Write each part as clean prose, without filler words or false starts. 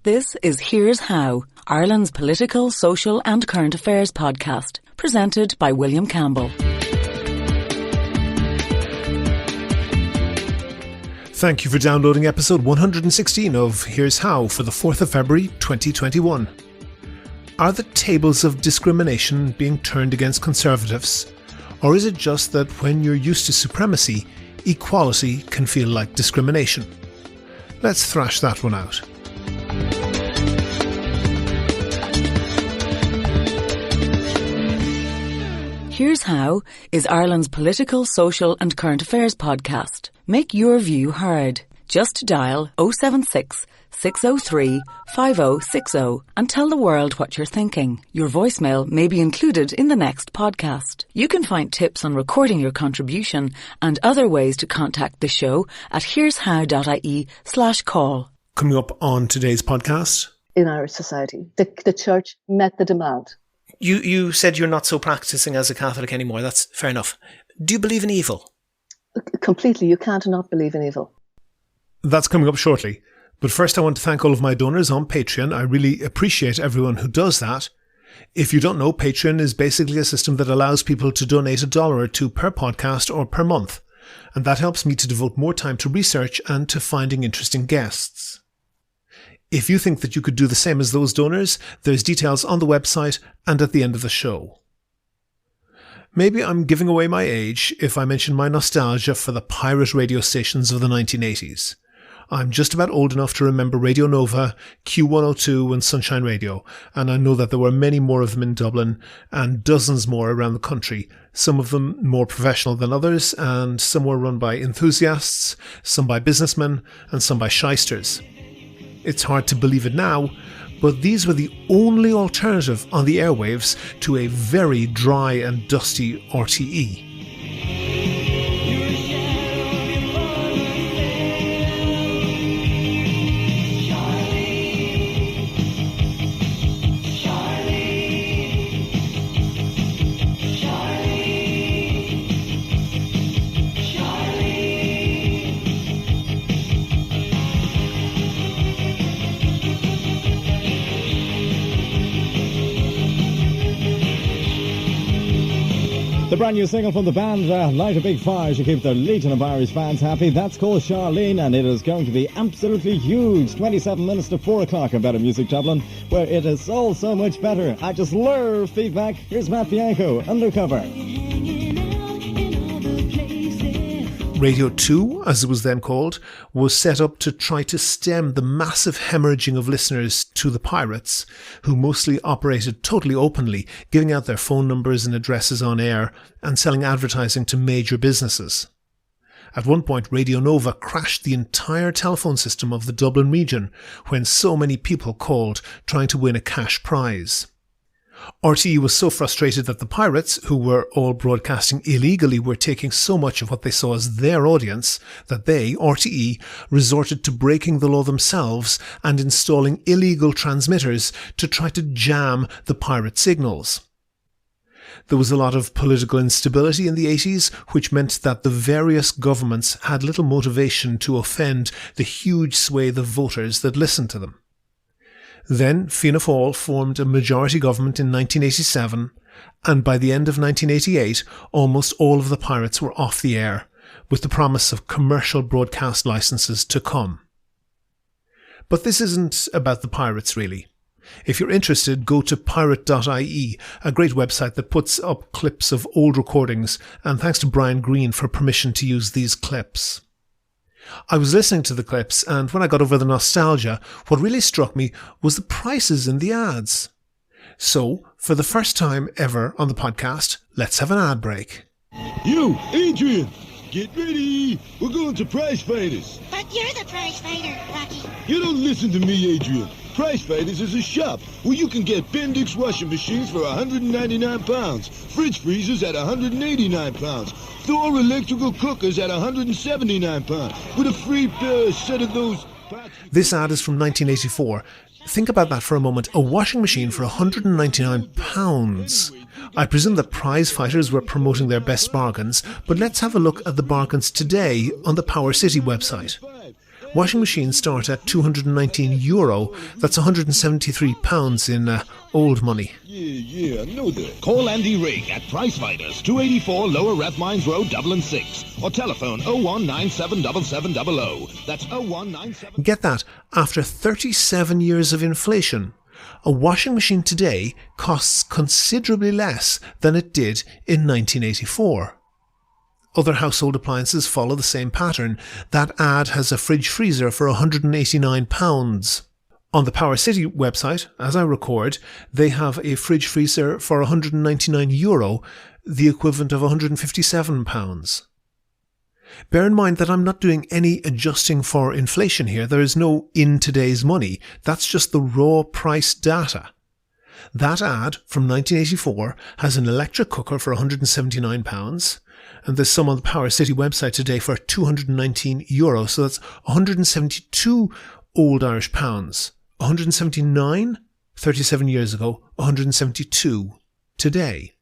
This is Here's How, Ireland's political, social and current affairs podcast, presented by William Campbell. Thank you for downloading episode 116 of Here's How for the 4th of February 2021. Are the tables of discrimination being turned against Conservatives? Or is it just that when you're used to supremacy, equality can feel like discrimination? Let's thrash that one out. Here's How is Ireland's political, social and current affairs podcast. Make your view heard. Just dial 076 603 5060 and tell the world what you're thinking. Your voicemail may be included in the next podcast. You can find tips on recording your contribution and other ways to contact the show at here'show.ie/call. Coming up on today's podcast. In Irish society, the church met the demand. You said you're not so practicing as a Catholic anymore. That's fair enough. Do you believe in evil? Completely. You can't not believe in evil. That's coming up shortly. But first I want to thank all of my donors on Patreon. I really appreciate everyone who does that. If you don't know, Patreon is basically a system that allows people to donate $1 or $2 per podcast or per month. And that helps me to devote more time to research and to finding interesting guests. If you think that you could do the same as those donors, there's details on the website and at the end of the show. Maybe I'm giving away my age if I mention my nostalgia for the pirate radio stations of the 1980s. I'm just about old enough to remember Radio Nova, Q102 and Sunshine Radio, and I know that there were many more of them in Dublin and dozens more around the country, some of them more professional than others, and some were run by enthusiasts, some by businessmen, and some by shysters. It's hard to believe it now, but these were the only alternative on the airwaves to a very dry and dusty RTE. The brand new single from the band, Light a Big Fire, to keep the legion of Irish fans happy. That's called Charlene, and it is going to be absolutely huge. 27 minutes to 4 o'clock on Better Music Dublin, where it is all so much better. I just love feedback. Here's Matt Bianco, Undercover. Radio 2, as it was then called, was set up to try to stem the massive hemorrhaging of listeners to the pirates, who mostly operated totally openly, giving out their phone numbers and addresses on air and selling advertising to major businesses. At one point, Radio Nova crashed the entire telephone system of the Dublin region when so many people called trying to win a cash prize. RTE was so frustrated that the pirates, who were all broadcasting illegally, were taking so much of what they saw as their audience that they, RTE, resorted to breaking the law themselves and installing illegal transmitters to try to jam the pirate signals. There was a lot of political instability in the 80s, which meant that the various governments had little motivation to offend the huge swathe of voters that listened to them. Then Fianna Fáil formed a majority government in 1987, and by the end of 1988, almost all of the pirates were off the air, with the promise of commercial broadcast licenses to come. But this isn't about the pirates, really. If you're interested, go to pirate.ie, a great website that puts up clips of old recordings, and thanks to Brian Green for permission to use these clips. I was listening to the clips, and when I got over the nostalgia, what really struck me was the prices in the ads. So, for the first time ever on the podcast, let's have an ad break. You, Adrian, get ready. We're going to Prize Fighters. But you're the prize fighter, Rocky. You don't listen to me, Adrian. Prize Fighters is a shop where you can get Bendix washing machines for £199, fridge freezers at £189, Thor electrical cookers at £179, with a free set of those. This ad is from 1984. Think about that for a moment. A washing machine for £199. I presume that prize fighters were promoting their best bargains, but let's have a look at the bargains today on the Power City website. Washing machines start at €219. That's £173 in old money. Yeah, I know that. Call Andy Rigg at Price Fighters, 284 Lower Rathmines Road, Dublin 6. Or telephone 01977700. That's 0197. Get that, after 37 years of inflation, a washing machine today costs considerably less than it did in 1984. Other household appliances follow the same pattern. That ad has a fridge freezer for £189. On the Power City website, as I record, they have a fridge freezer for €199, the equivalent of £157. Bear in mind that I'm not doing any adjusting for inflation here. There is no in today's money. That's just the raw price data. That ad from 1984 has an electric cooker for £179, and there's some on the Power City website today for €219, so that's 172 old Irish pounds. 179 37 years ago, 172 today.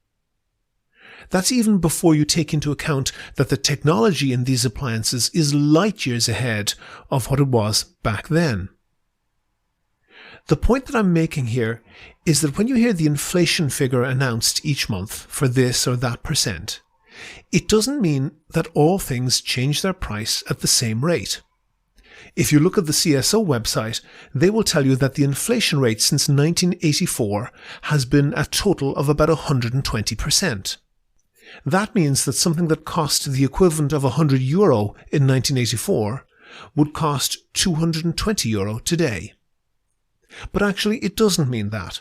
That's even before you take into account that the technology in these appliances is light years ahead of what it was back then. The point that I'm making here is that when you hear the inflation figure announced each month for this or that percent, it doesn't mean that all things change their price at the same rate. If you look at the CSO website, they will tell you that the inflation rate since 1984 has been a total of about 120%. That means that something that cost the equivalent of €100 in 1984 would cost €220 today. But actually, it doesn't mean that.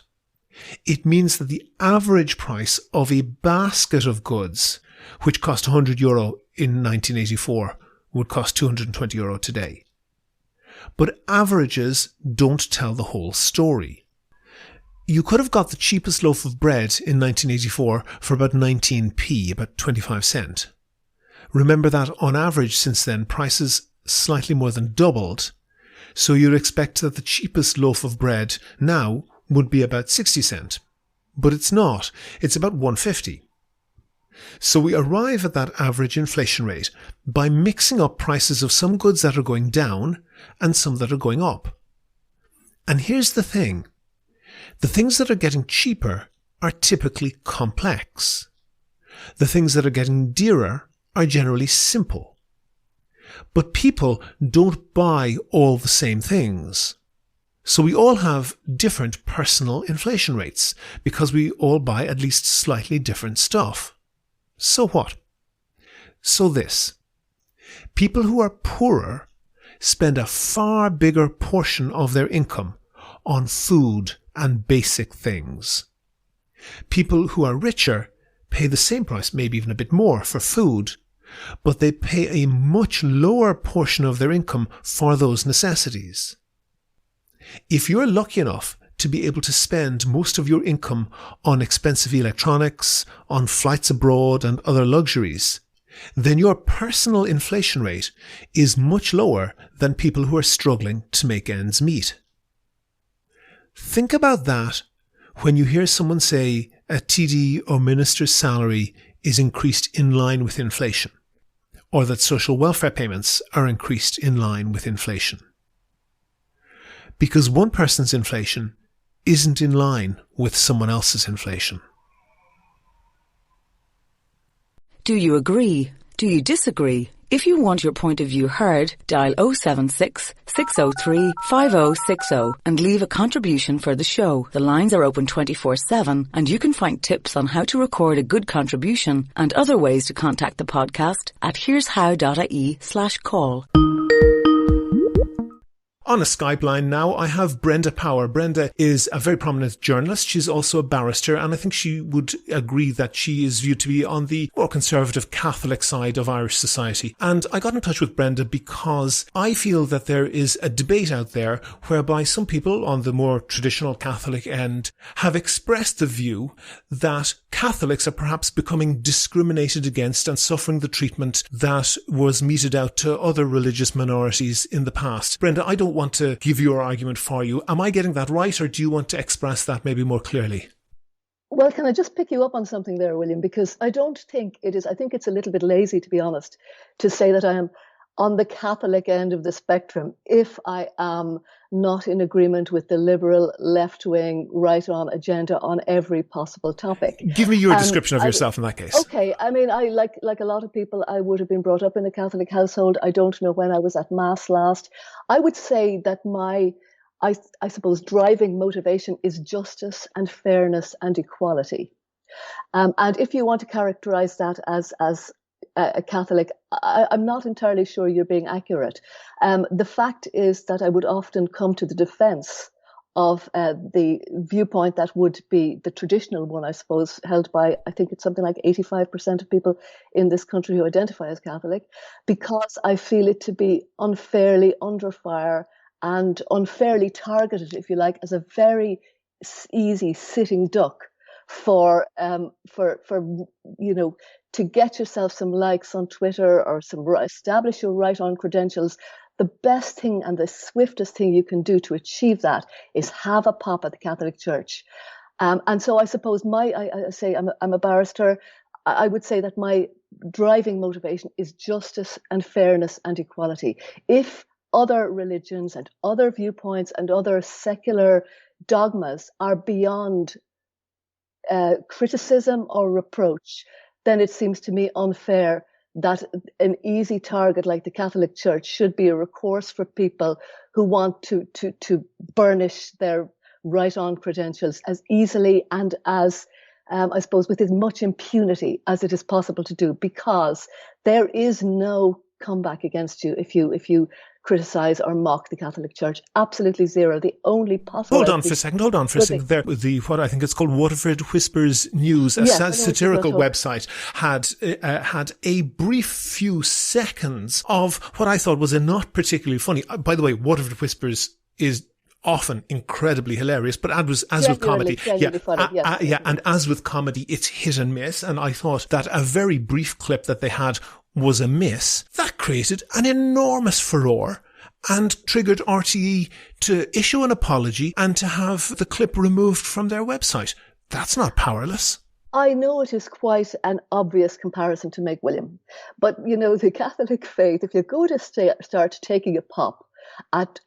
It means that the average price of a basket of goods, which cost €100 in 1984, would cost €220 today. But averages don't tell the whole story. You could have got the cheapest loaf of bread in 1984 for about 19p, about 25 cents. Remember that on average since then, prices slightly more than doubled, so you'd expect that the cheapest loaf of bread now would be about 60 cents. But it's not. It's about 150. So we arrive at that average inflation rate by mixing up prices of some goods that are going down and some that are going up. And here's the thing. The things that are getting cheaper are typically complex. The things that are getting dearer are generally simple. But people don't buy all the same things. So we all have different personal inflation rates because we all buy at least slightly different stuff. So what? So this. People who are poorer spend a far bigger portion of their income on food and basic things. People who are richer pay the same price, maybe even a bit more, for food, but they pay a much lower portion of their income for those necessities. If you're lucky enough to be able to spend most of your income on expensive electronics, on flights abroad and other luxuries, then your personal inflation rate is much lower than people who are struggling to make ends meet. Think about that when you hear someone say a TD or minister's salary is increased in line with inflation, or that social welfare payments are increased in line with inflation. Because one person's inflation isn't in line with someone else's inflation. Do you agree? Do you disagree? If you want your point of view heard, dial 076 603 5060 and leave a contribution for the show. The lines are open 24/7 and you can find tips on how to record a good contribution and other ways to contact the podcast at here'show.ie/call. On a Skype line now, I have Brenda Power. Brenda is a very prominent journalist. She's also a barrister, and I think she would agree that she is viewed to be on the more conservative Catholic side of Irish society. And I got in touch with Brenda because I feel that there is a debate out there whereby some people on the more traditional Catholic end have expressed the view that Catholics are perhaps becoming discriminated against and suffering the treatment that was meted out to other religious minorities in the past. Brenda, I don't want to give your argument for you. Am I getting that right, or do you want to express that maybe more clearly? Well, can I just pick you up on something there, William? Because I don't think it is, I think it's a little bit lazy, to be honest, to say that I am on the Catholic end of the spectrum if I am not in agreement with the liberal, left-wing, right-on agenda on every possible topic. Give me your description of yourself in that case. Okay, I mean, I like a lot of people, I would have been brought up in a Catholic household. I don't know when I was at Mass last. I would say that I suppose, driving motivation is justice and fairness and equality. And if you want to characterize that as a Catholic, I'm not entirely sure you're being accurate. The fact is that I would often come to the defense of the viewpoint that would be the traditional one, I suppose, held by, I think it's something like 85% of people in this country who identify as Catholic, because I feel it to be unfairly under fire and unfairly targeted, if you like, as a very easy sitting duck for to get yourself some likes on Twitter or establish your right-on credentials. The best thing and the swiftest thing you can do to achieve that is have a pop at the Catholic Church. And so I suppose I'm a barrister. I would say that my driving motivation is justice and fairness and equality. If other religions and other viewpoints and other secular dogmas are beyond criticism or reproach, then it seems to me unfair that an easy target like the Catholic Church should be a recourse for people who want to burnish their right-on credentials as easily and as, I suppose, with as much impunity as it is possible to do, because there is no comeback against you if you criticize or mock the Catholic Church. Absolutely zero. The only possible... Hold on for a second. There, what I think it's called Waterford Whispers News, a satirical website, had a brief few seconds of what I thought was a not particularly funny... By the way, Waterford Whispers is often incredibly hilarious, but as with comedy, and as with comedy, it's hit and miss. And I thought that a very brief clip that they had was a miss. That created an enormous furore and triggered RTE to issue an apology and to have the clip removed from their website. That's not powerless. I know it is quite an obvious comparison to make, William, but the Catholic faith, if you're going to start taking a pop at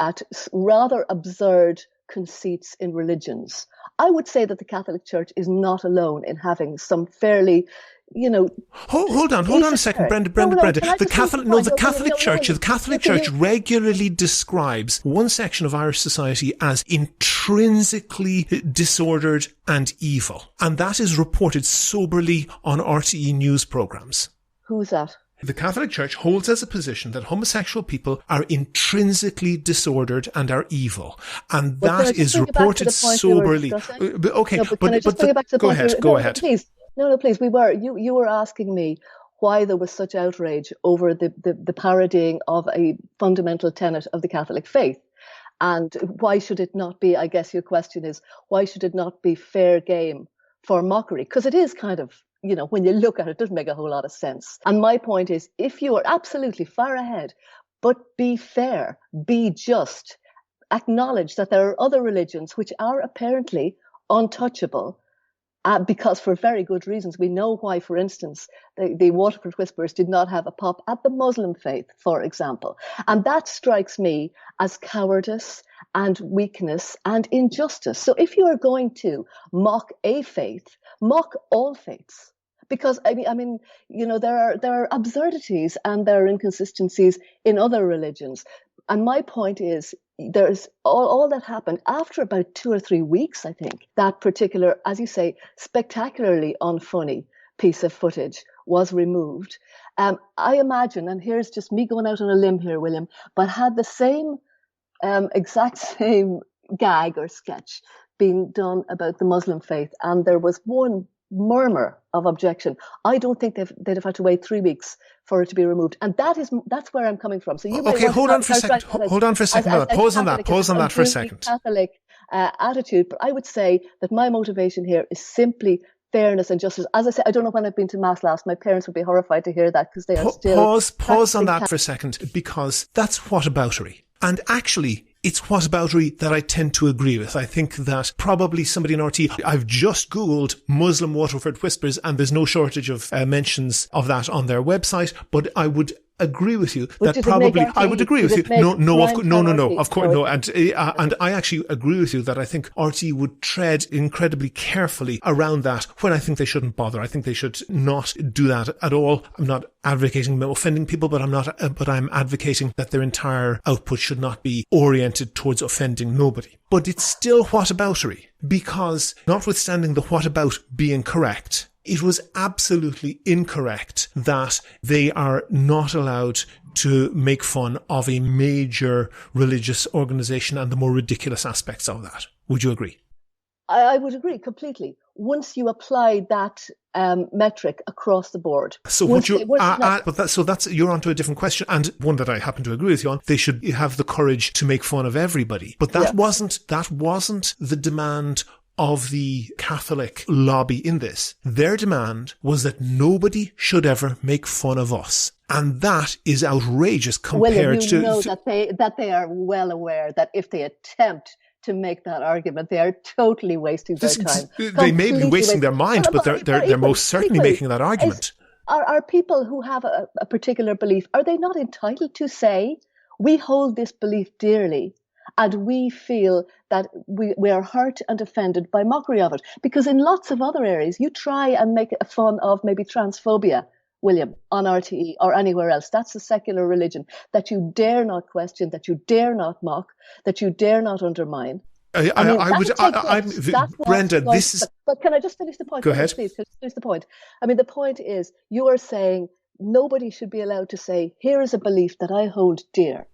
rather absurd conceits in religions, I would say that the Catholic Church is not alone in having some fairly, Hold on a second, Brenda. The Catholic Church regularly describes one section of Irish society as intrinsically disordered and evil, and that is reported soberly on RTE news programmes. Who's that? The Catholic Church holds as a position that homosexual people are intrinsically disordered and are evil, and that is reported soberly. Okay, go ahead. Please. No, please. You were asking me why there was such outrage over the parodying of a fundamental tenet of the Catholic faith. And why should it not be, I guess your question is, why should it not be fair game for mockery? Because it is kind of, when you look at it, it doesn't make a whole lot of sense. And my point is, if you are absolutely far ahead, but be fair, be just, acknowledge that there are other religions which are apparently untouchable, because for very good reasons. We know why, for instance, the Waterford Whispers did not have a pop at the Muslim faith, for example. And that strikes me as cowardice and weakness and injustice. So if you are going to mock a faith, mock all faiths. Because, I mean, there are absurdities and there are inconsistencies in other religions. And my point is, there's all that happened after about 2 or 3 weeks, I think. That particular, as you say, spectacularly unfunny piece of footage was removed. I imagine, and here's just me going out on a limb here, William, but had the same, exact same gag or sketch being done about the Muslim faith, and there was one murmur of objection, I don't think they'd have had to wait 3 weeks for it to be removed, and that's where I'm coming from. So you hold on for a second. Pause on that for a second. Catholic attitude, but I would say that my motivation here is simply fairness and justice. As I say, I don't know when I've been to Mass last. My parents would be horrified to hear that because they are still... Pause on that for a second, because that's whataboutery. And actually, it's whataboutery that I tend to agree with. I think that probably somebody in RT, I've just Googled Muslim Waterford Whispers and there's no shortage of mentions of that on their website, but I would agree with you But that does it make probably I RTE would agree does with it you. make No, of primetime course, RTE? no, and I actually agree with you that I think RTE would tread incredibly carefully around that when I think they shouldn't bother. I think they should not do that at all. I'm not advocating offending people, but I'm advocating that their entire output should not be oriented towards offending nobody. But it's still whataboutery, because notwithstanding the what about being correct, it was absolutely incorrect that they are not allowed to make fun of a major religious organization and the more ridiculous aspects of that. Would you agree? I would agree completely. Once you apply that metric across the board. So that's you're onto a different question, and one that I happen to agree with you on. They should have the courage to make fun of everybody, but that wasn't the demand of the Catholic lobby in this. Their demand was that nobody should ever make fun of us. And that is outrageous compared to... Well, you know that they are well aware that if they attempt to make that argument, they are totally wasting their time. They may be wasting their mind, but they're most certainly making that argument. Are people who have a particular belief, are they not entitled to say, we hold this belief dearly, and we feel that we are hurt and offended by mockery of it? Because in lots of other areas, you try and make fun of maybe transphobia, William, on RTE or anywhere else. That's a secular religion that you dare not question, that you dare not mock, that you dare not undermine. Brenda, this is... But can I just finish the point? Go ahead. Please, finish the point. I mean, the point is, you are saying nobody should be allowed to say, here is a belief that I hold dear.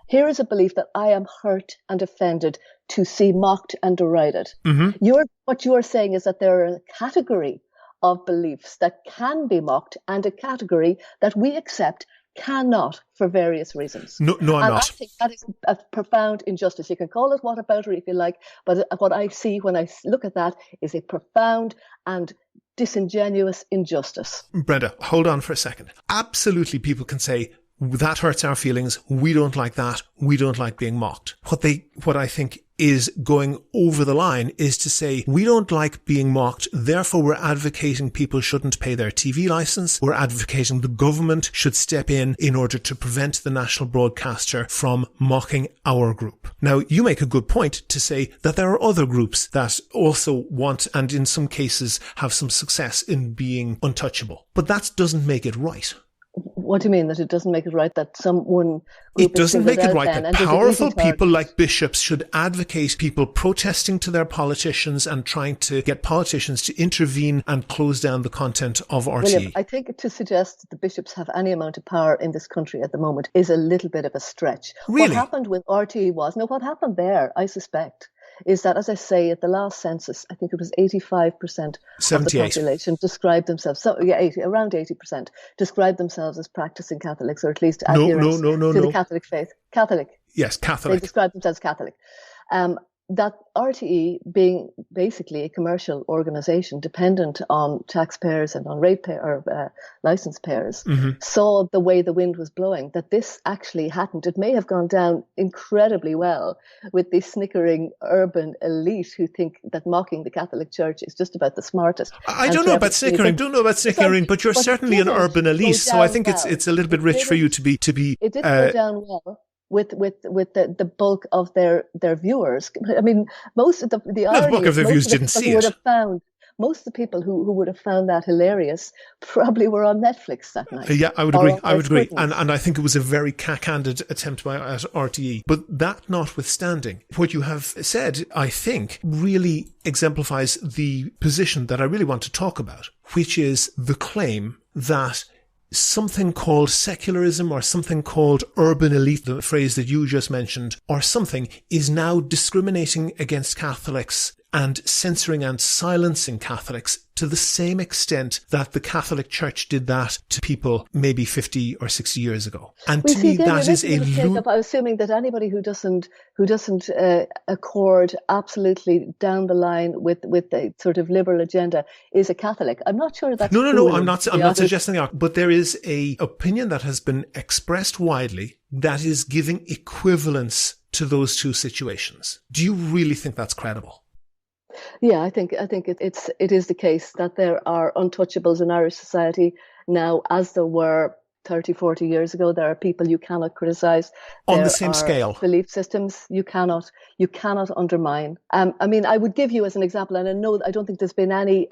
Here is a belief that I am hurt and offended to see mocked and derided. Mm-hmm. What you are saying is that there are a category of beliefs that can be mocked and a category that we accept cannot for various reasons. No, I'm not. I think that is a profound injustice. You can call it whataboutery if you like, but what I see when I look at that is a profound and disingenuous injustice. Brenda, hold on for a second. Absolutely, people can say, that hurts our feelings. We don't like that. We don't like being mocked. What I think is going over the line is to say, we don't like being mocked, therefore we're advocating people shouldn't pay their TV license. We're advocating the government should step in order to prevent the national broadcaster from mocking our group. Now, you make a good point to say that there are other groups that also want, and in some cases have some success in being untouchable. But that doesn't make it right. What do you mean that it doesn't make it right that someone... It doesn't make it right that powerful people like bishops should advocate people protesting to their politicians and trying to get politicians to intervene and close down the content of RTE. William, I think to suggest that the bishops have any amount of power in this country at the moment is a little bit of a stretch. Really? What happened with RTE what happened there, I suspect, is that, as I say, at the last census, I think it was 85% of the population described themselves, around 80%, described themselves as practicing Catholics, or at least adherents to the Catholic faith. Catholic. Yes, Catholic. They described themselves Catholic. That RTE, being basically a commercial organisation dependent on taxpayers and on licence payers, saw the way the wind was blowing, that this actually hadn't. It may have gone down incredibly well with the snickering urban elite who think that mocking the Catholic Church is just about the smartest. I don't know about snickering, but you're certainly an urban elite, so I think it's a little bit rich for you to be... It didn't go down well with the bulk of their viewers. I mean, most of the bulk of the viewers didn't see it. Most of the people who would have found that hilarious probably were on Netflix that night. Yeah, I would agree. And I think it was a very cack-handed attempt at RTE. But that notwithstanding, what you have said, I think, really exemplifies the position that I really want to talk about, which is the claim that something called secularism or something called urban elite, the phrase that you just mentioned, or something is now discriminating against Catholics and censoring and silencing Catholics to the same extent that the Catholic Church did that to people maybe 50 or 60 years ago. And to me, that is a... I'm assuming that anybody who doesn't accord absolutely down the line with the sort of liberal agenda is a Catholic. I'm not sure that's true. No, I'm not suggesting that. But there is a opinion that has been expressed widely that is giving equivalence to those two situations. Do you really think that's credible? Yeah, I think it is the case that there are untouchables in Irish society now, as there were 30, 40 years ago. There are people you cannot criticize. On There the same are scale. belief systems you cannot undermine. I mean, I would give you as an example, and I don't think there's been any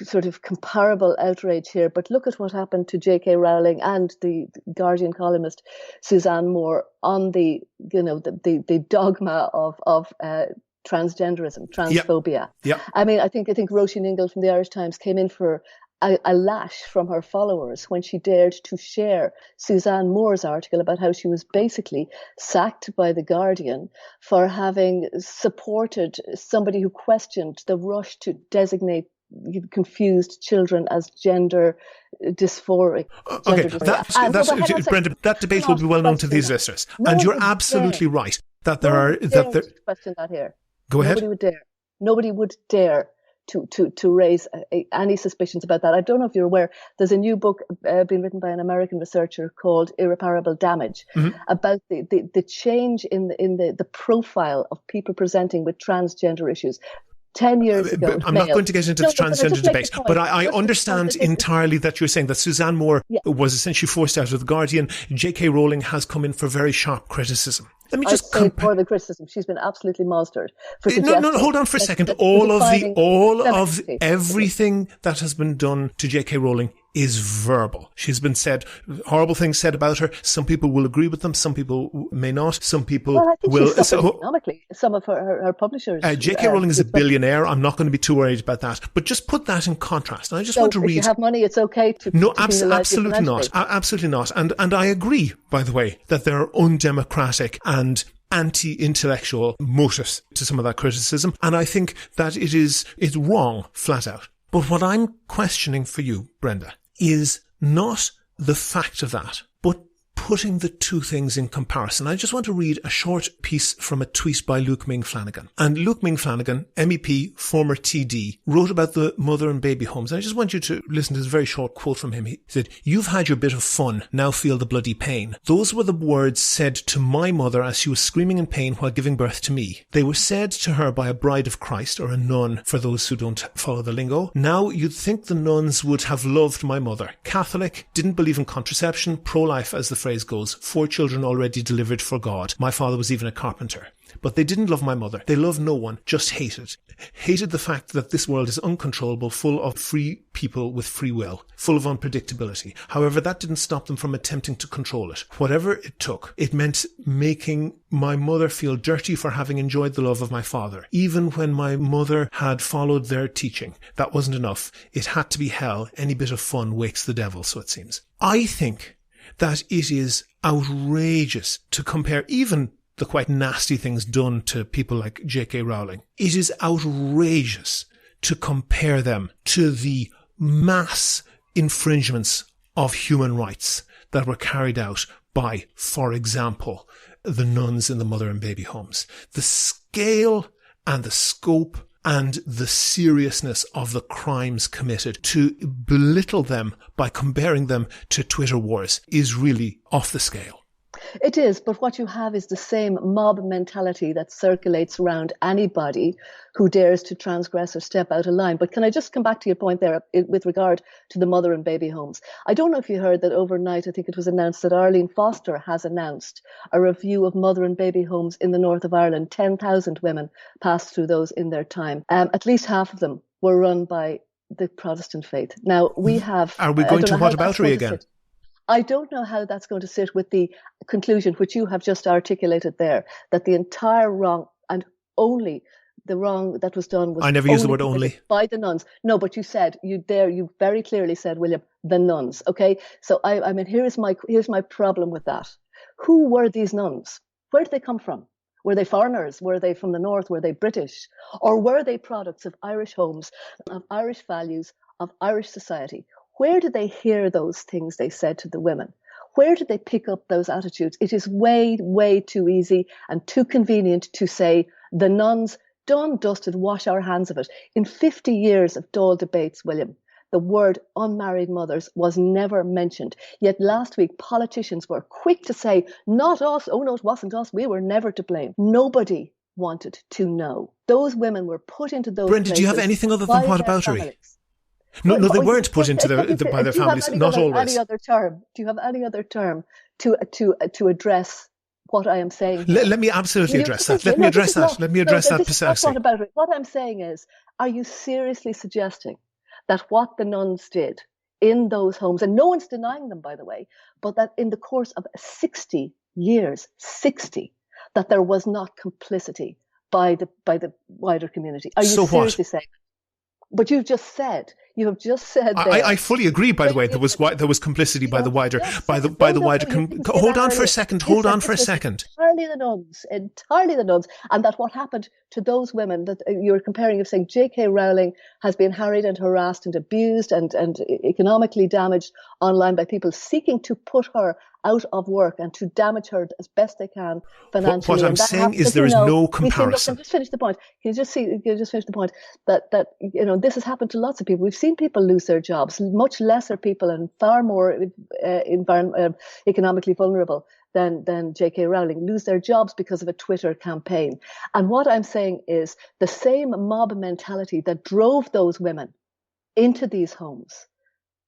sort of comparable outrage here, but look at what happened to J.K. Rowling and the Guardian columnist Suzanne Moore on the dogma of transgenderism, transphobia. Yeah. I mean, I think Roisin Ingle from the Irish Times came in for a lash from her followers when she dared to share Suzanne Moore's article about how she was basically sacked by the Guardian for having supported somebody who questioned the rush to designate confused children as gender dysphoric. Okay, Brenda, that debate will be well known to these listeners. And you're absolutely right that there are... question that here. Go ahead. Nobody would dare to raise any suspicions about that. I don't know if you're aware, there's a new book being written by an American researcher called Irreparable Damage, about the change in the profile of people presenting with transgender issues. 10 years ago. I'm not going to get into the transgender debate, but I understand entirely that you're saying that Suzanne Moore was essentially forced out of The Guardian. J.K. Rowling has come in for very sharp criticism. Let me just for the criticism. She's been absolutely mastered. No, hold on for a second. All of everything that has been done to J.K. Rowling is verbal. She's been said, horrible things said about her. Some people will agree with them. Some people may not. Some people will. Economically, some of her publishers. J.K. Rowling is a billionaire. I'm not going to be too worried about that. But just put that in contrast. And I just want to read. If you have money, it's okay to. No, absolutely not. Absolutely not. And I agree, by the way, that there are undemocratic and anti-intellectual motives to some of that criticism. And I think that it's wrong, flat out. But what I'm questioning for you, Brenda, is not the fact of that, but putting the two things in comparison. I just want to read a short piece from a tweet by Luke Ming Flanagan. And Luke Ming Flanagan, MEP, former TD, wrote about the mother and baby homes. And I just want you to listen to this very short quote from him. He said, "You've had your bit of fun, now feel the bloody pain. Those were the words said to my mother as she was screaming in pain while giving birth to me. They were said to her by a bride of Christ, or a nun for those who don't follow the lingo. Now you'd think the nuns would have loved my mother. Catholic, didn't believe in contraception, pro-life as the phrase goes, 4 children already delivered for God. My father was even a carpenter. But they didn't love my mother. They loved no one, just hated. Hated the fact that this world is uncontrollable, full of free people with free will, full of unpredictability. However, that didn't stop them from attempting to control it. Whatever it took, it meant making my mother feel dirty for having enjoyed the love of my father. Even when my mother had followed their teaching, that wasn't enough. It had to be hell. Any bit of fun wakes the devil, so it seems." I think that it is outrageous to compare even the quite nasty things done to people like J.K. Rowling. It is outrageous to compare them to the mass infringements of human rights that were carried out by, for example, the nuns in the mother and baby homes. The scale and the scope and the seriousness of the crimes committed, to belittle them by comparing them to Twitter wars, is really off the scale. It is, but what you have is the same mob mentality that circulates around anybody who dares to transgress or step out of line. But can I just come back to your point there with regard to the mother and baby homes? I don't know if you heard that overnight, I think it was announced that Arlene Foster has announced a review of mother and baby homes in the north of Ireland. 10,000 women passed through those in their time. At least half of them were run by the Protestant faith. Now, we have... Are we going to whataboutery again? I don't know how that's going to sit with the conclusion which you have just articulated there, that the entire wrong and only the wrong that was done was... I never used the word only. ...by the nuns. No, but you very clearly said, William, the nuns. Okay, so I mean, here's my problem with that. Who were these nuns? Where did they come from? Were they foreigners? Were they from the north? Were they British? Or were they products of Irish homes, of Irish values, of Irish society? Where did they hear those things they said to the women? Where did they pick up those attitudes? It is way, way too easy and too convenient to say the nuns, done, dusted, wash our hands of it. In 50 years of Dáil debates, William, the word unmarried mothers was never mentioned. Yet last week, politicians were quick to say, not us, oh no, it wasn't us, we were never to blame. Nobody wanted to know. Those women were put into those Brenda, places. do you have anything other than whataboutery? No, they weren't put into by their families. Not always. Any other term? Do you have any other term to address what I am saying? Let me absolutely address that. Let me address that. Let me address that precisely. What about it? What I'm saying is, are you seriously suggesting that what the nuns did in those homes, and no one's denying them, by the way, but that in the course of 60 years, that there was not complicity by the wider community? Are you seriously saying? But you have just said I fully agree, by the way, there was complicity by the wider hold on for a second. Entirely the nuns, and that what happened to those women that you were comparing, of saying J.K. Rowling has been harried and harassed and abused and economically damaged online by people seeking to put her out of work and to damage her as best they can financially. What I'm saying is there is no comparison. Just finish the point. Can you just finish the point that this has happened to lots of people. We've seen people lose their jobs, much lesser people and far more economically vulnerable than J.K. Rowling lose their jobs because of a Twitter campaign. And what I'm saying is the same mob mentality that drove those women into these homes,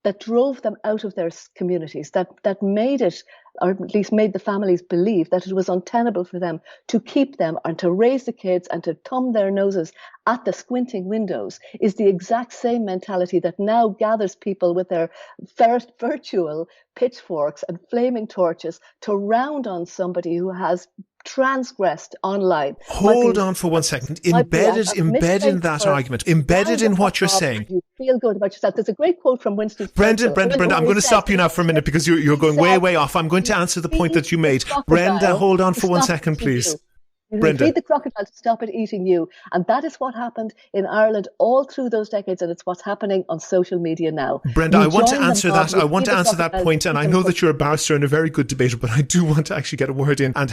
that drove them out of their communities, that made it, or at least made the families believe that it was untenable for them to keep them and to raise the kids and to thumb their noses at the squinting windows, is the exact same mentality that now gathers people with their virtual pitchforks and flaming torches to round on somebody who has transgressed online. Hold on for 1 second. Embedded in that argument, embedded in what you're saying. You feel good about yourself. There's a great quote from Winston Churchill. Brenda, I'm going to stop you now for a minute because you're going way off. I'm going to answer the point that you made. Brenda, hold on for 1 second, please. You feed the crocodile to stop it eating you. And that is what happened in Ireland all through those decades, and it's what's happening on social media now. Brenda, I want to answer that. I want to answer that point, and I know that you're a barrister and a very good debater, but I do want to actually get a word in and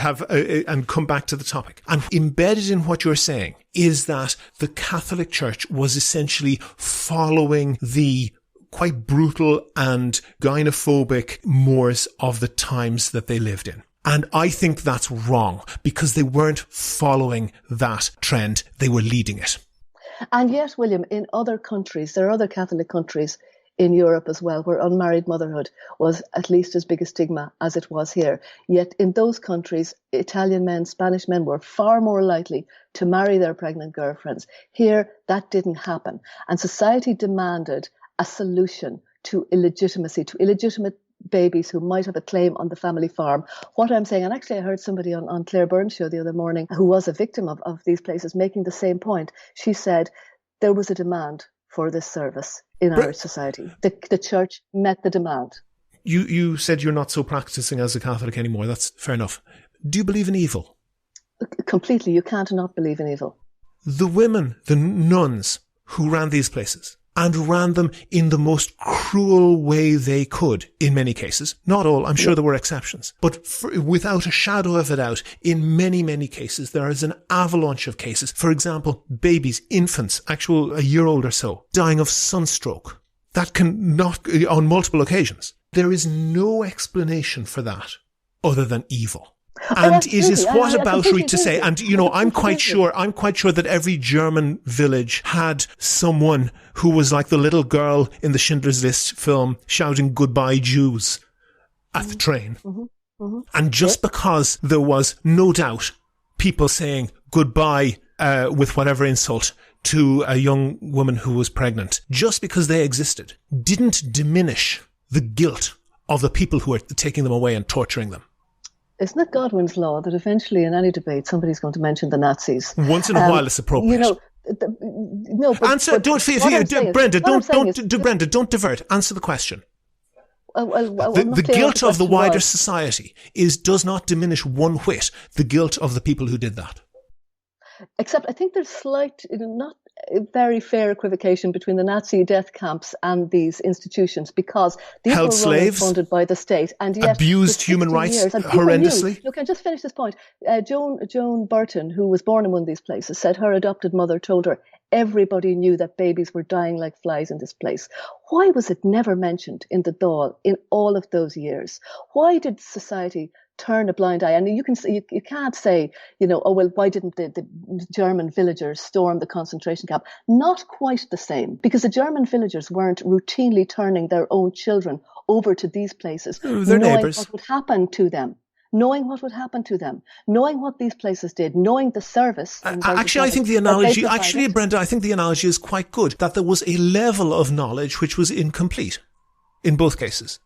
and come back to the topic. And embedded in what you're saying is that the Catholic Church was essentially following the quite brutal and gynophobic mores of the times that they lived in. And I think that's wrong because they weren't following that trend. They were leading it. And yet, William, in other countries, there are other Catholic countries in Europe as well, where unmarried motherhood was at least as big a stigma as it was here. Yet in those countries, Italian men, Spanish men were far more likely to marry their pregnant girlfriends. Here, that didn't happen. And society demanded a solution to illegitimacy, to illegitimate babies who might have a claim on the family farm. What I'm saying, and actually I heard somebody on Claire Byrne's show the other morning who was a victim of these places making the same point. She said there was a demand for this service in Irish society. The church met the demand. You said you're not so practicing as a Catholic anymore. That's fair enough. Do you believe in evil? Completely. You can't not believe in evil. The women, the nuns who ran these places, and ran them in the most cruel way they could, in many cases. Not all, I'm sure there were exceptions. But without a shadow of a doubt, in many, many cases, there is an avalanche of cases. For example, babies, infants, a year old or so, dying of sunstroke. That can not, on multiple occasions. There is no explanation for that other than evil. And it is what about to say, and I'm quite sure that every German village had someone who was like the little girl in the Schindler's List film shouting "Goodbye Jews" at the train. And just because there was no doubt people saying goodbye with whatever insult to a young woman who was pregnant, just because they existed, didn't diminish the guilt of the people who are taking them away and torturing them. Isn't it Godwin's law that eventually in any debate somebody's going to mention the Nazis? Once in a while it's appropriate. No, but... Answer, Brenda, don't divert. Answer the question. The guilt of the wider society does not diminish one whit the guilt of the people who did that. Except I think there's slight, not very fair equivocation between the Nazi death camps and these institutions, because these held were slaves, funded by the state, and yet abused human rights horrendously. Look, I just finish this point. Joan Burton, who was born in one of these places, said her adopted mother told her everybody knew that babies were dying like flies in this place. Why was it never mentioned in the Dáil in all of those years? Why did society turn a blind eye. And you can't say, oh, well, why didn't the German villagers storm the concentration camp? Not quite the same, because the German villagers weren't routinely turning their own children over to these places, their neighbours, what would happen to them. Knowing what would happen to them, knowing what these places did, knowing the service. Actually, I think the analogy, Brenda, I think the analogy is quite good, that there was a level of knowledge which was incomplete in both cases.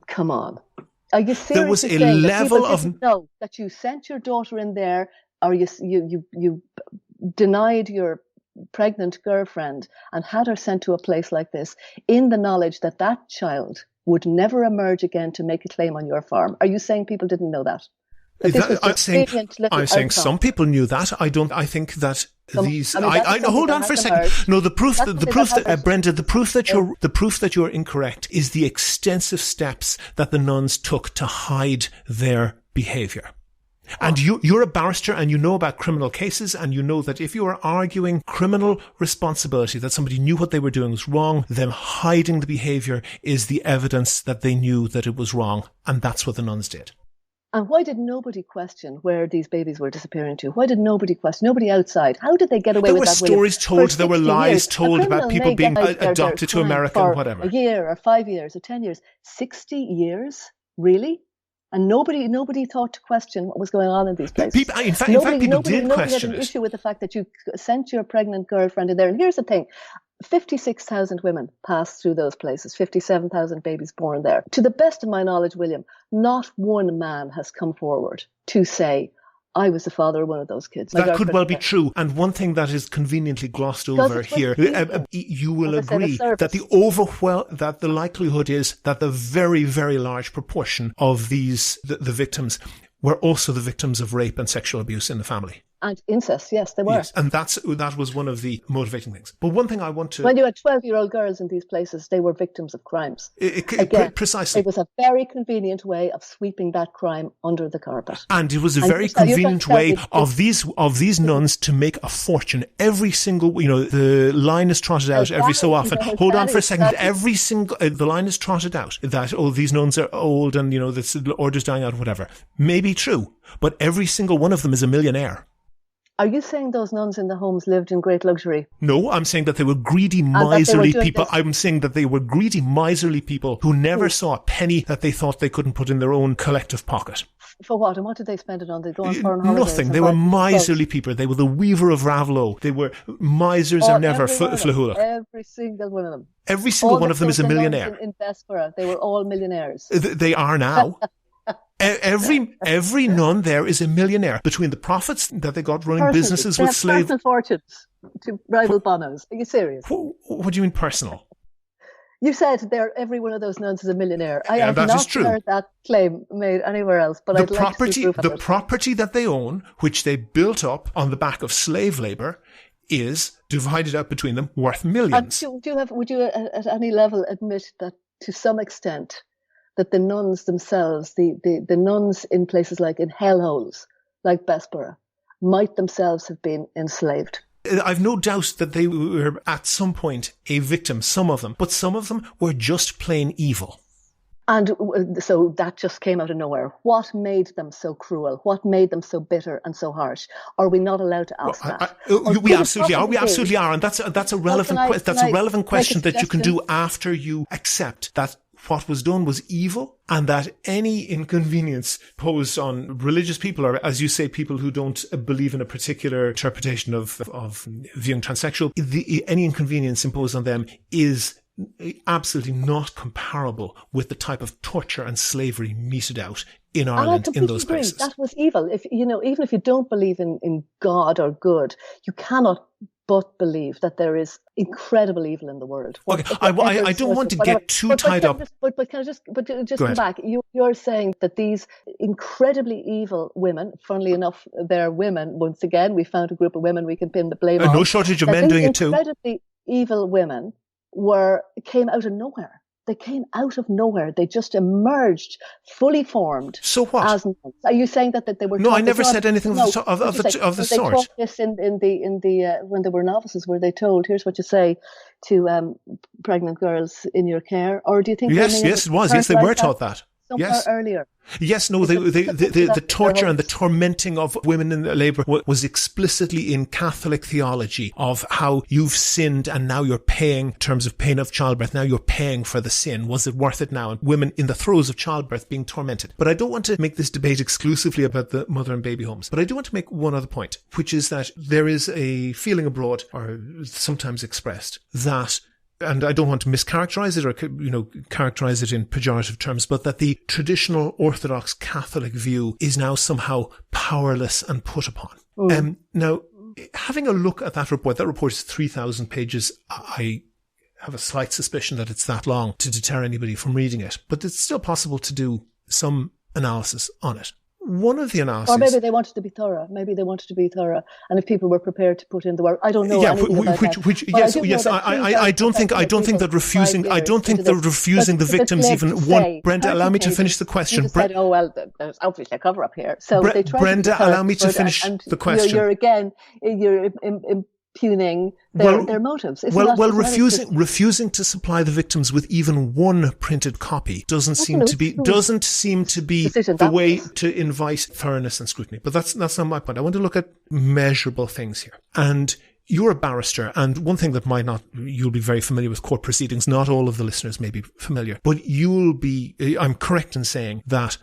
Come on. Are you seriously there was a saying level that of didn't know that you sent your daughter in there, or you denied your pregnant girlfriend and had her sent to a place like this in the knowledge that that child would never emerge again to make a claim on your farm? Are you saying people didn't know that? I'm saying some people knew that. I think that hold on for a second. No, the proof that you're incorrect is the extensive steps that the nuns took to hide their behaviour. And you're a barrister and you know about criminal cases, and you know that if you are arguing criminal responsibility, that somebody knew what they were doing was wrong, them hiding the behaviour is the evidence that they knew that it was wrong. And that's what the nuns did. And why did nobody question where these babies were disappearing to? Why did nobody question? Nobody outside. How did they get away with that? There were stories told, there were lies told about people being adopted to America and whatever. A year or 5 years or 10 years. 60 years? Really? And nobody thought to question what was going on in these places. In fact, people did question Nobody had an issue with the fact that you sent your pregnant girlfriend in there. And here's the thing. 56,000 women passed through those places, 57,000 babies born there. To the best of my knowledge, William, not one man has come forward to say, I was the father of one of those kids. That could well be true. And one thing that is conveniently glossed over here, you will agree that the likelihood is that the very, very large proportion of the victims were also the victims of rape and sexual abuse in the family. And incest, yes, they were. Yes, and that was one of the motivating things. But one thing I want to... When you had 12-year-old girls in these places, they were victims of crimes. Precisely. It was a very convenient way of sweeping that crime under the carpet. And it was a very convenient way of these nuns to make a fortune. Every single, the line is trotted out every so often. Hold on for a second. Every single, the line is trotted out that, these nuns are old and, the order's dying out, whatever. Maybe true, but every single one of them is a millionaire. Are you saying those nuns in the homes lived in great luxury? No, I'm saying that they were greedy, miserly people. I'm saying that they were greedy, miserly people who never saw a penny that they thought they couldn't put in their own collective pocket. For what? And what did they spend it on? They go on foreign holidays? Nothing. They were miserly people. They were the weaver of Ravelot. They were misers are never Flahula. Every single one of them. Every single one of them is a millionaire. In Bessborough, they were all millionaires. They are now. Every nun there is a millionaire between the profits that they got running businesses with slaves. Personal fortunes to rival bonos. Are you serious? What do you mean personal? You said every one of those nuns is a millionaire. I have not heard that claim made anywhere else. But the property that they own, which they built up on the back of slave labour, is divided up between them, worth millions. Would you at any level admit that to some extent that the nuns themselves, the nuns in places like in hellholes, like Bessborough, might themselves have been enslaved? I've no doubt that they were at some point a victim, some of them, but some of them were just plain evil. And so that just came out of nowhere. What made them so cruel? What made them so bitter and so harsh? Are we not allowed to ask that? We absolutely are. We absolutely are. And that's a relevant question that you can do after you accept that what was done was evil, and that any inconvenience posed on religious people, or as you say, people who don't believe in a particular interpretation of viewing transsexual, any inconvenience imposed on them is absolutely not comparable with the type of torture and slavery meted out in Ireland in those places. That was evil. Even if you don't believe in God or good, you cannot but believe that there is incredible evil in the world. Okay, I don't want to get too tied up. But can I just come back? You're saying that these incredibly evil women, funnily enough, they're women. Once again, we found a group of women we can pin the blame on. No shortage of men doing it too. Incredibly evil women came out of nowhere. They came out of nowhere. They just emerged, fully formed. So what? As nuns. Are you saying that they were? No, I never said anything of the sort. They taught this in the when they were novices. Were they told, "Here's what you say to pregnant girls in your care"? Or do you think? Yes, it was. Yes, they were taught that. Yes. Earlier. Yes, no, the torture and the tormenting of women in labour was explicitly in Catholic theology of how you've sinned and now you're paying, in terms of pain of childbirth, now you're paying for the sin. Was it worth it now? And women in the throes of childbirth being tormented. But I don't want to make this debate exclusively about the mother and baby homes. But I do want to make one other point, which is that there is a feeling abroad, or sometimes expressed, that, and I don't want to mischaracterize it or, characterize it in pejorative terms, but that the traditional Orthodox Catholic view is now somehow powerless and put upon. Now, having a look at that report is 3,000 pages. I have a slight suspicion that it's that long to deter anybody from reading it, but it's still possible to do some analysis on it. One of the analyses... Or maybe they wanted to be thorough. And if people were prepared to put in the work, I don't know anything about that. I don't think that refusing the victims even one... Brenda, allow me to finish the question. There's obviously a cover-up here. So they tried Brenda, allow me to finish the question. You're impugning their motives. Refusing to supply the victims with even one printed copy doesn't seem to be the way to invite thoroughness and scrutiny. But that's not my point. I want to look at measurable things here. And you're a barrister, and one thing that you'll be very familiar with court proceedings. Not all of the listeners may be familiar, but I'm correct in saying that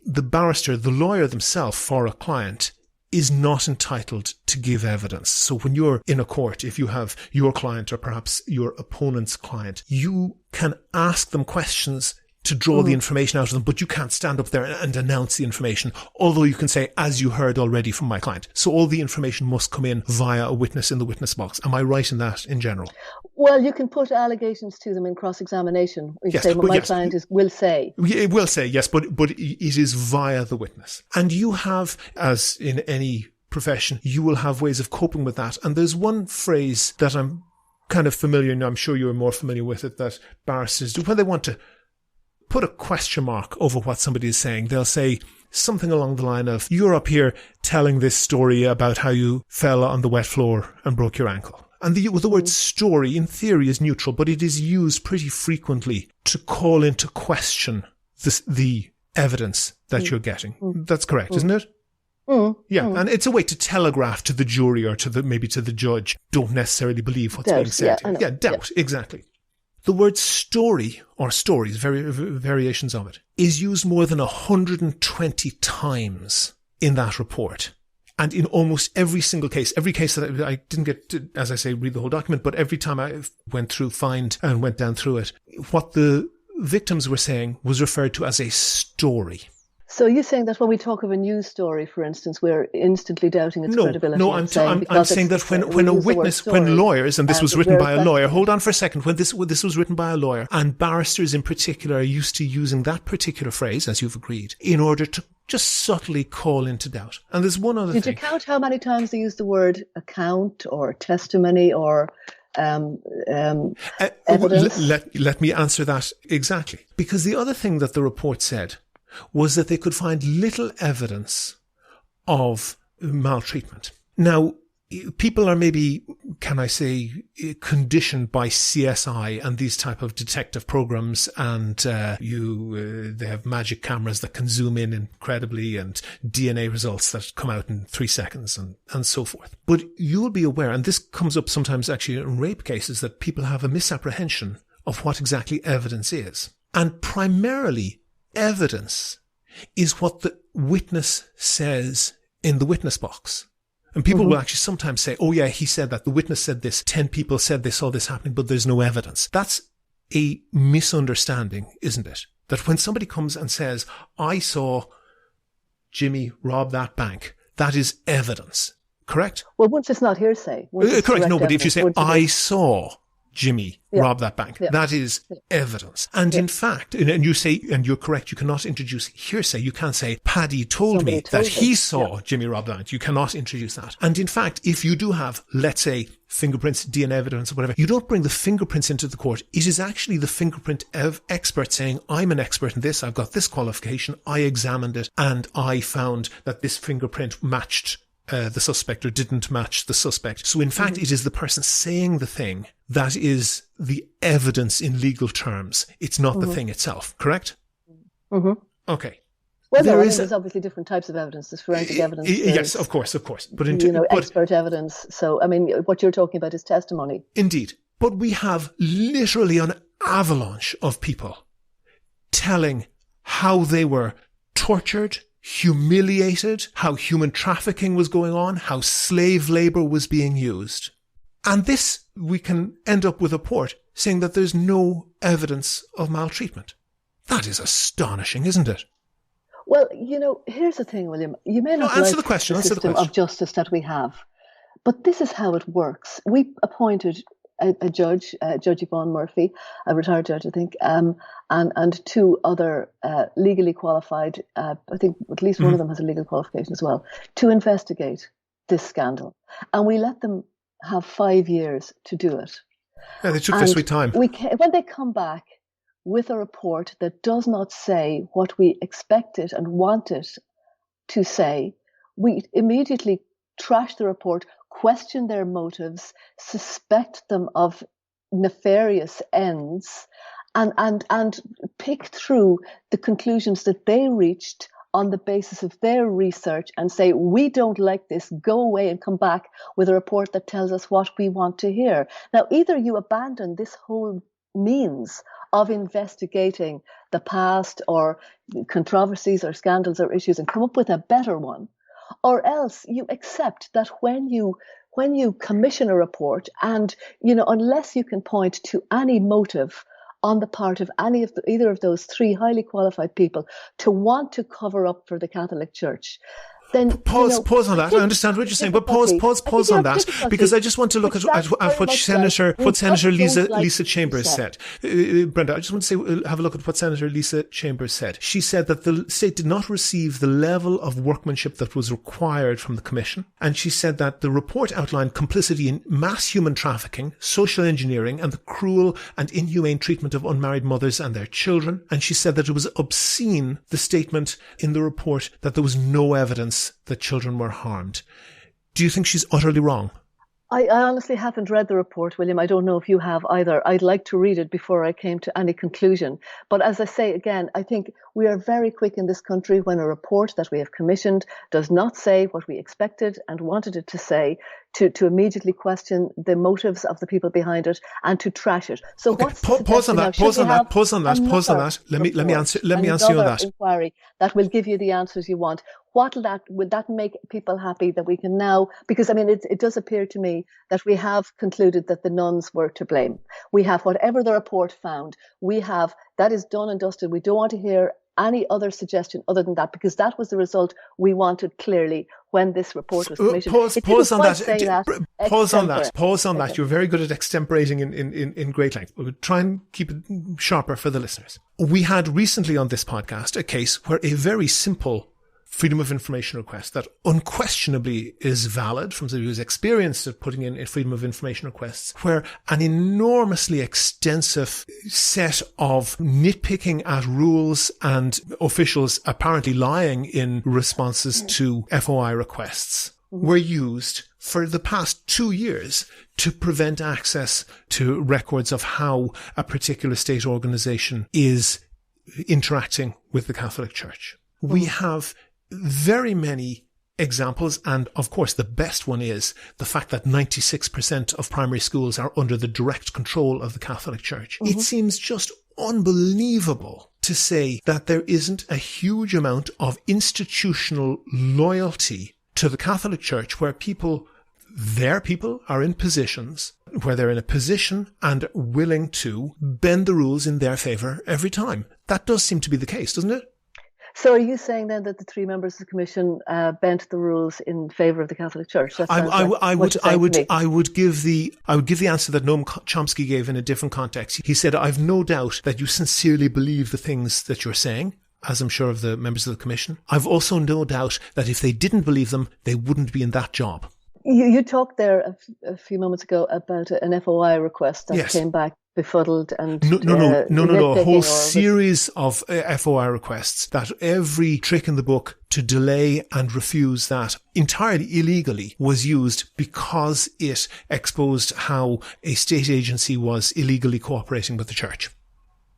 the barrister, the lawyer themselves for a client, is not entitled to give evidence. So when you're in a court, if you have your client or perhaps your opponent's client, you can ask them questions to draw the information out of them, but you can't stand up there and announce the information, although you can say, as you heard already from my client. So all the information must come in via a witness in the witness box. Am I right in that in general? Well, you can put allegations to them in cross-examination. Client will say. It will say, yes, but it is via the witness. And you have, as in any profession, you will have ways of coping with that. And there's one phrase that I'm kind of familiar, and I'm sure you're more familiar with it, that barristers do when they want to put a question mark over what somebody is saying. They'll say something along the line of, you're up here telling this story about how you fell on the wet floor and broke your ankle. And the word story in theory is neutral, but it is used pretty frequently to call into question the evidence that you're getting. That's correct, isn't it? Yeah, and it's a way to telegraph to the jury or maybe to the judge, don't necessarily believe what's being said. Doubt, exactly. The word story, or stories, variations of it, is used more than 120 times in that report. And in almost every single case, that I didn't get to, as I say, read the whole document, but every time I went down through it, what the victims were saying was referred to as a story. So you're saying that when we talk of a news story, for instance, we're instantly doubting its credibility? No, I'm saying that when a witness, when lawyers, and this was written by a lawyer, hold on for a second, when this was written by a lawyer, and barristers in particular are used to using that particular phrase, as you've agreed, in order to just subtly call into doubt. And there's one other thing. Did you count how many times they used the word account or testimony or evidence? Let me answer that exactly. Because the other thing that the report said was that they could find little evidence of maltreatment. Now, people are maybe, can I say, conditioned by CSI and these type of detective programs, and they have magic cameras that can zoom in incredibly, and DNA results that come out in 3 seconds, and so forth. But you'll be aware, and this comes up sometimes actually in rape cases, that people have a misapprehension of what exactly evidence is. And primarily, evidence is what the witness says in the witness box. And people will actually sometimes say, oh yeah, he said that, the witness said this, 10 people said they saw this happening, but there's no evidence. That's a misunderstanding, isn't it? That when somebody comes and says, I saw Jimmy rob that bank, that is evidence. Correct? Well, once it's not hearsay. Correct. No, but if you say, I saw Jimmy rob that bank, that is evidence. And in fact, and you say, and you're correct, you cannot introduce hearsay. You can't say, Paddy told me that he saw Jimmy rob that bank. You cannot introduce that. And in fact, if you do have, let's say, fingerprints, DNA evidence or whatever, you don't bring the fingerprints into the court. It is actually the fingerprint expert saying, I'm an expert in this, I've got this qualification, I examined it, and I found that this fingerprint matched the suspect or didn't match the suspect. So in fact, it is the person saying the thing that is the evidence in legal terms. It's not the thing itself, correct? Mm-hmm. Okay. Well, there's obviously different types of evidence. There's forensic evidence. Yes, of course. But expert evidence. So, I mean, what you're talking about is testimony. Indeed. But we have literally an avalanche of people telling how they were tortured, humiliated, how human trafficking was going on, how slave labour was being used. And this, we can end up with a report saying that there's no evidence of maltreatment. That is astonishing, isn't it? Well, here's the thing, William. You may not answer like the question. the system of justice that we have, but this is how it works. We appointed a judge, Judge Yvonne Murphy, a retired judge, I think, and two other legally qualified, I think at least one of them has a legal qualification as well, to investigate this scandal. And we let them have 5 years to do it. Yeah, they took their sweet time. When they come back with a report that does not say what we expected and wanted to say, we immediately trash the report, question their motives, suspect them of nefarious ends, and pick through the conclusions that they reached on the basis of their research and say, we don't like this, go away and come back with a report that tells us what we want to hear. Now, either you abandon this whole means of investigating the past or controversies or scandals or issues and come up with a better one, or else you accept that when you commission a report and, unless you can point to any motive on the part of either of those three highly qualified people to want to cover up for the Catholic Church, then pause on that. I understand what you're saying, but pause on that, because I just want to look at what Senator Lisa Chambers said. Brenda, I just want to have a look at what Senator Lisa Chambers said. She said that the state did not receive the level of workmanship that was required from the Commission, and she said that the report outlined complicity in mass human trafficking, social engineering, and the cruel and inhumane treatment of unmarried mothers and their children. And she said that it was obscene, the statement in the report, that there was no evidence that children were harmed. Do you think she's utterly wrong? I honestly haven't read the report, William. I don't know if you have either. I'd like to read it before I came to any conclusion. But as I say again, I think we are very quick in this country when a report that we have commissioned does not say what we expected and wanted it to say, to immediately question the motives of the people behind it and to trash it. So okay. Pause on that. Let me answer you on that. Inquiry that will give you the answers you want. Will that make people happy that we can now, because I mean, it does appear to me that we have concluded that the nuns were to blame. We have whatever the report found. That is done and dusted. We don't want to hear any other suggestion other than that, because that was the result we wanted clearly when this report was commissioned. Pause on that. You're very good at extemporating in great length. We'll try and keep it sharper for the listeners. We had recently on this podcast a case where a very simple Freedom of Information request that unquestionably is valid from somebody who's experienced at putting in Freedom of Information requests, where an enormously extensive set of nitpicking at rules and officials apparently lying in responses to FOI requests were used for the past 2 years to prevent access to records of how a particular state organization is interacting with the Catholic Church. We have very many examples, and of course the best one is the fact that 96% of primary schools are under the direct control of the Catholic Church. It seems just unbelievable to say that there isn't a huge amount of institutional loyalty to the Catholic Church where their people are in positions where they're in a position and willing to bend the rules in their favour every time. That does seem to be the case, doesn't it? So are you saying then that the three members of the commission bent the rules in favour of the Catholic Church? I would give the answer that Noam Chomsky gave in a different context. He said, "I've no doubt that you sincerely believe the things that you're saying, as I'm sure of the members of the commission. I've also no doubt that if they didn't believe them, they wouldn't be in that job." You talked there a few moments ago about an FOI request that came back befuddled and no, a whole series of FOI requests that every trick in the book to delay and refuse that entirely illegally was used because it exposed how a state agency was illegally cooperating with the church.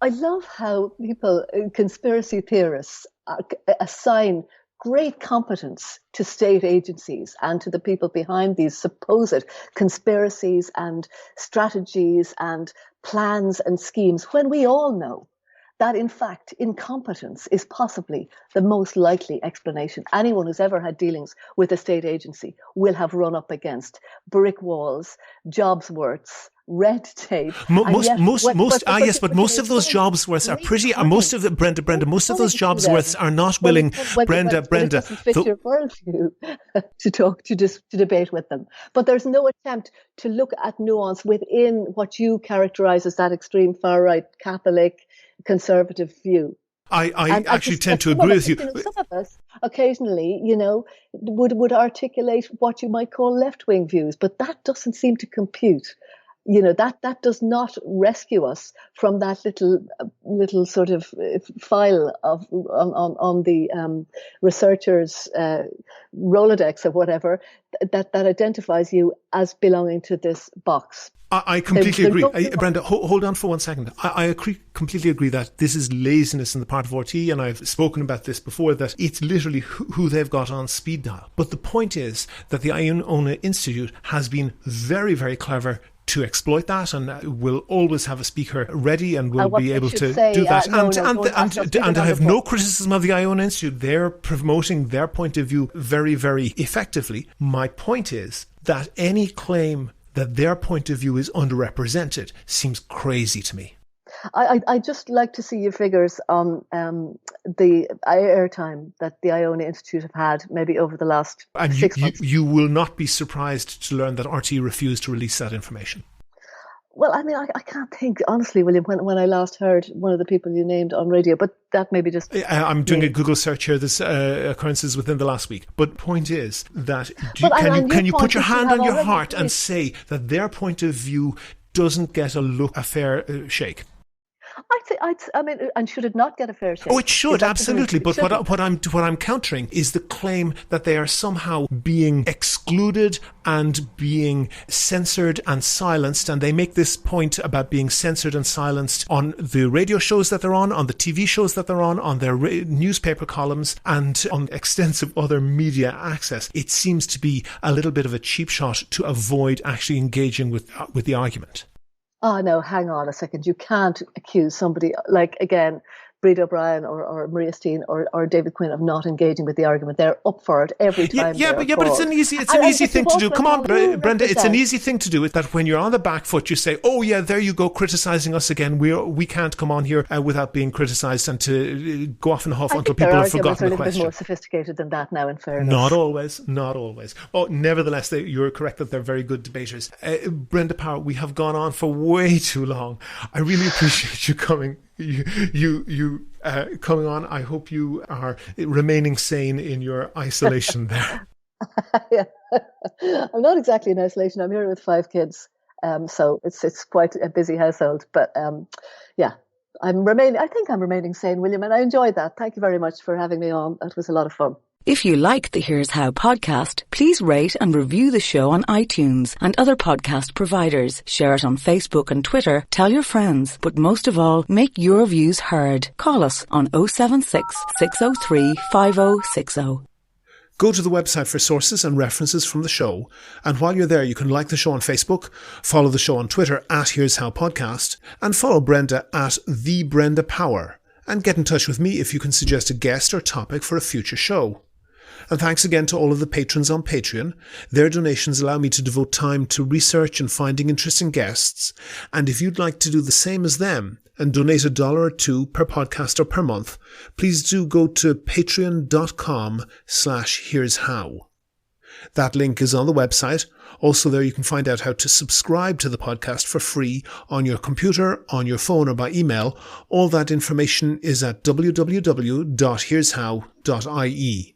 I love how people, conspiracy theorists, assign great competence to state agencies and to the people behind these supposed conspiracies and strategies and plans and schemes, when we all know that, in fact, incompetence is possibly the most likely explanation. Anyone who's ever had dealings with a state agency will have run up against brick walls, jobs worths, red tape. Most of those jobs worths are pretty. Most of the Brenda, most of those jobs worths are not willing. Brenda, it doesn't fit your worldview to debate with them. But there's no attempt to look at nuance within what you characterise as that extreme far right Catholic conservative view. I actually tend to agree with you. Some of us occasionally, would articulate what you might call left-wing views, but that doesn't seem to compute. That does not rescue us from that little sort of file on the researcher's Rolodex or whatever that identifies you as belonging to this box. I completely agree. Brenda, hold on for 1 second. I completely agree that this is laziness on the part of RT, and I've spoken about this before, that it's literally who they've got on speed dial. But the point is that the Iona Institute has been very, very clever to exploit that, and will always have a speaker ready and will be able to do that. And I have no criticism of the Iona Institute. They're promoting their point of view very, very effectively. My point is that any claim that their point of view is underrepresented seems crazy to me. I'd just like to see your figures on the airtime that the Iona Institute have had maybe over the last 6 months. You will not be surprised to learn that RT refused to release that information. Well, I mean, I can't think, honestly, William, when I last heard one of the people you named on radio, but that may be just... I'm doing a Google search here, this occurrences within the last week. But point is that, can you put your hand on your heart and say that their point of view doesn't get a fair shake? I mean, and should it not get a fair shake? Oh, it should, absolutely. But what I'm countering is the claim that they are somehow being excluded and being censored and silenced. And they make this point about being censored and silenced on the radio shows that they're on the TV shows that they're on their newspaper columns, and on extensive other media access. It seems to be a little bit of a cheap shot to avoid actually engaging with the argument. Oh, no, hang on a second. You can't accuse somebody like, again, Breed O'Brien or Maria Steen or David Quinn of not engaging with the argument. They're up for it every time. But it's an easy thing to do. Come on, Brenda, it's an easy thing to do. That when you're on the back foot, you say, oh yeah, there you go, criticising us again. We can't come on here without being criticised, and to go off in a huff until people have forgotten the question. They're a little bit more sophisticated than that now, in fairness. Not always. Oh, nevertheless, you're correct that they're very good debaters. Brenda Power, we have gone on for way too long. I really appreciate you coming. You coming on. I hope you are remaining sane in your isolation there. Yeah. I'm not exactly in isolation. I'm here with 5 kids, so it's quite a busy household. But yeah, I think I'm remaining sane, William, and I enjoyed that. Thank you very much for having me on. It was a lot of fun. If you like the Here's How podcast, please rate and review the show on iTunes and other podcast providers. Share it on Facebook and Twitter. Tell your friends. But most of all, make your views heard. Call us on 076 603 5060. Go to the website for sources and references from the show. And while you're there, you can like the show on Facebook, follow the show on Twitter at Here's How Podcast, and follow Brenda at The Brenda Power. And get in touch with me if you can suggest a guest or topic for a future show. And thanks again to all of the patrons on Patreon. Their donations allow me to devote time to research and finding interesting guests. And if you'd like to do the same as them and donate $1 or $2 per podcast or per month, please do go to patreon.com/here'show. That link is on the website. Also there you can find out how to subscribe to the podcast for free on your computer, on your phone, or by email. All that information is at www.here'show.ie.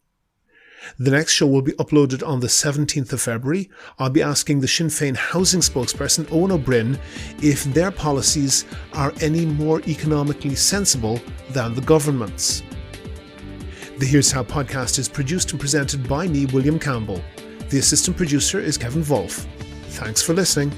The next show will be uploaded on the 17th of February. I'll be asking the Sinn Féin housing spokesperson, Owen O'Brien, if their policies are any more economically sensible than the government's. The Here's How podcast is produced and presented by me, William Campbell. The assistant producer is Kevin Wolf. Thanks for listening.